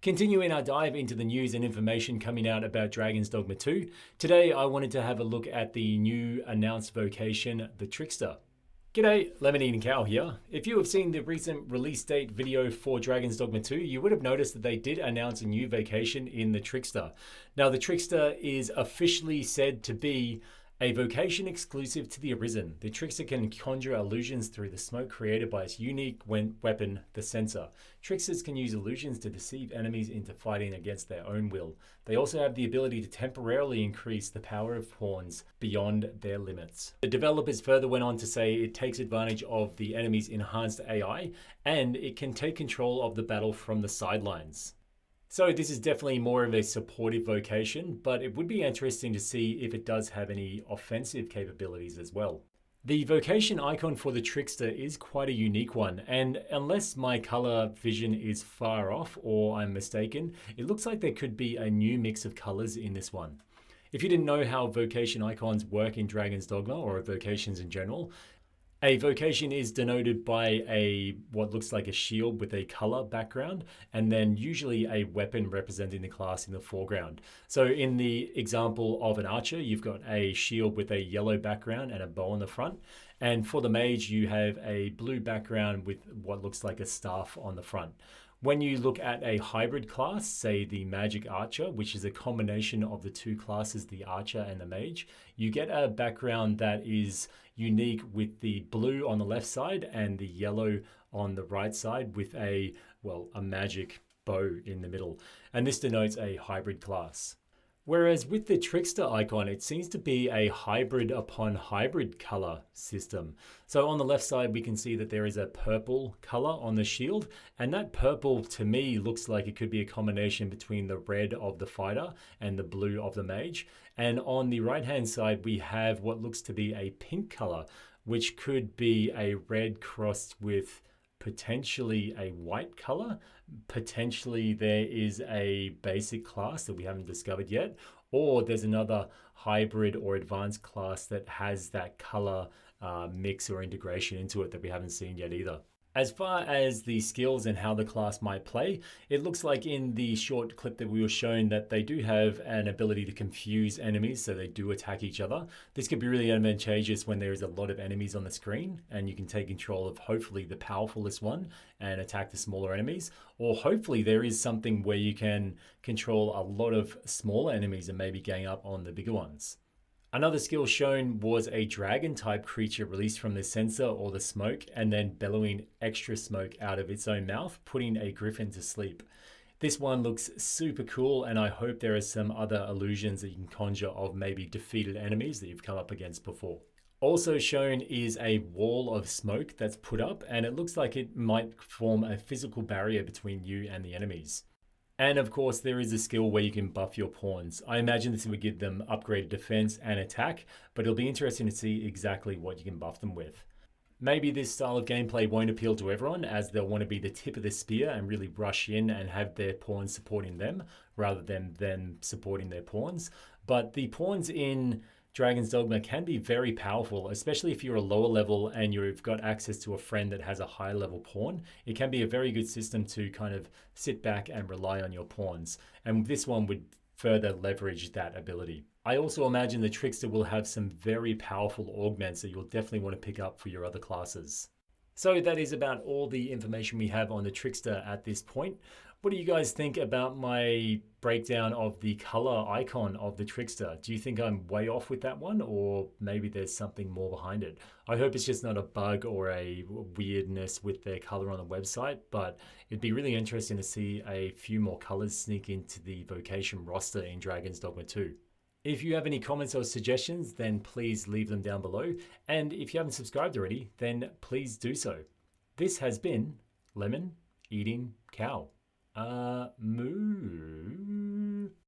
Continuing our dive into the news and information coming out about Dragons Dogma 2, today I wanted to have a look at the new announced vocation, the Trickster. G'day, Lemon Eating Cow here. If you have seen the recent release date video for Dragons Dogma 2, you would have noticed that they did announce a new vocation in the Trickster. Now the Trickster is officially said to be a vocation exclusive to the Arisen. The Trickster can conjure illusions through the smoke created by its unique weapon, the Censer. Tricksters can use illusions to deceive enemies into fighting against their own will. They also have the ability to temporarily increase the power of pawns beyond their limits. The developers further went on to say it takes advantage of the enemy's enhanced AI, and it can take control of the battle from the sidelines. So this is definitely more of a supportive vocation, but it would be interesting to see if it does have any offensive capabilities as well. The vocation icon for the Trickster is quite a unique one, and unless my color vision is far off or I'm mistaken, it looks like there could be a new mix of colors in this one. If you didn't know how vocation icons work in Dragons Dogma or vocations in general, a vocation is denoted by what looks like a shield with a color background, and then usually a weapon representing the class in the foreground. So in the example of an archer, you've got a shield with a yellow background and a bow on the front. And for the mage, you have a blue background with what looks like a staff on the front. When you look at a hybrid class, say the magic archer, which is a combination of the two classes, the archer and the mage, you get a background that is unique with the blue on the left side and the yellow on the right side with a magic bow in the middle. And this denotes a hybrid class. Whereas with the Trickster icon, it seems to be a hybrid upon hybrid color system. So on the left side, we can see that there is a purple color on the shield, and that purple to me looks like it could be a combination between the red of the fighter and the blue of the mage. And on the right-hand side, we have what looks to be a pink color, which could be a red crossed with potentially a white color. Potentially there is a basic class that we haven't discovered yet, or there's another hybrid or advanced class that has that color mix or integration into it that we haven't seen yet either. As far as the skills and how the class might play, it looks like in the short clip that we were shown that they do have an ability to confuse enemies, so they do attack each other. This could be really advantageous when there is a lot of enemies on the screen and you can take control of hopefully the powerfulest one and attack the smaller enemies. Or hopefully there is something where you can control a lot of smaller enemies and maybe gang up on the bigger ones. Another skill shown was a dragon type creature released from the censer or the smoke and then bellowing extra smoke out of its own mouth, putting a griffin to sleep. This one looks super cool, and I hope there are some other illusions that you can conjure of maybe defeated enemies that you've come up against before. Also shown is a wall of smoke that's put up, and it looks like it might form a physical barrier between you and the enemies. And of course, there is a skill where you can buff your pawns. I imagine this would give them upgraded defense and attack, but it'll be interesting to see exactly what you can buff them with. Maybe this style of gameplay won't appeal to everyone, as they'll want to be the tip of the spear and really rush in and have their pawns supporting them rather than them supporting their pawns. But the pawns in Dragons Dogma can be very powerful, especially if you're a lower level and you've got access to a friend that has a high level pawn. It can be a very good system to kind of sit back and rely on your pawns. And this one would further leverage that ability. I also imagine the Trickster will have some very powerful augments that you'll definitely want to pick up for your other classes. So that is about all the information we have on the Trickster at this point. What do you guys think about my breakdown of the color icon of the Trickster? Do you think I'm way off with that one, or maybe there's something more behind it? I hope it's just not a bug or a weirdness with their color on the website, but it'd be really interesting to see a few more colors sneak into the vocation roster in Dragons Dogma 2. If you have any comments or suggestions, then please leave them down below. And if you haven't subscribed already, then please do so. This has been Lemon Eating Cow. Moo.